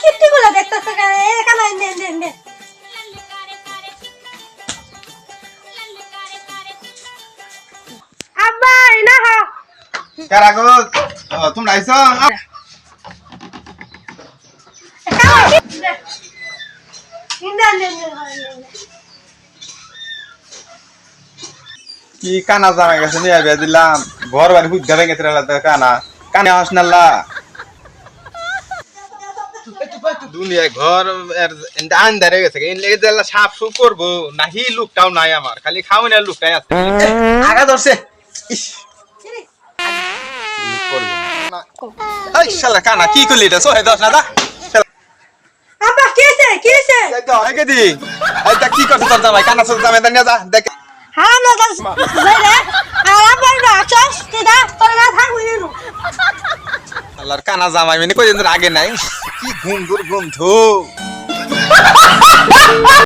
কীর্তিগুলো দেখতেছে কামাই নে আব্বা না হা কারা গো তোমরা আইছো কি কানা জামাই গেছে নিয়ে বিয়া দিলাম ঘর বাড়ি হুদ্দা ভেঙে কানা কানে হাসনাল্লা দুনিয়ায় ঘর আন্দারে গেছে সাফ সুফ করবো নাহি লুকটাও নাই আমার খালি খাওয়ানি আর লুকটাই আছে আগা ধরছে শালা কানা কি করলি এটা সোহে দশ না দা আব্বা কি হইছে কি করছে তোর জামাই কানা চোখ জামাই নিয়ে যা দেখ হারাম না যাই রে হারাম না চস দিদা তোর না থাকবি না আল্লাহর কানা জামাই মানে কই দিন আগে নাই কি ঘুম ধু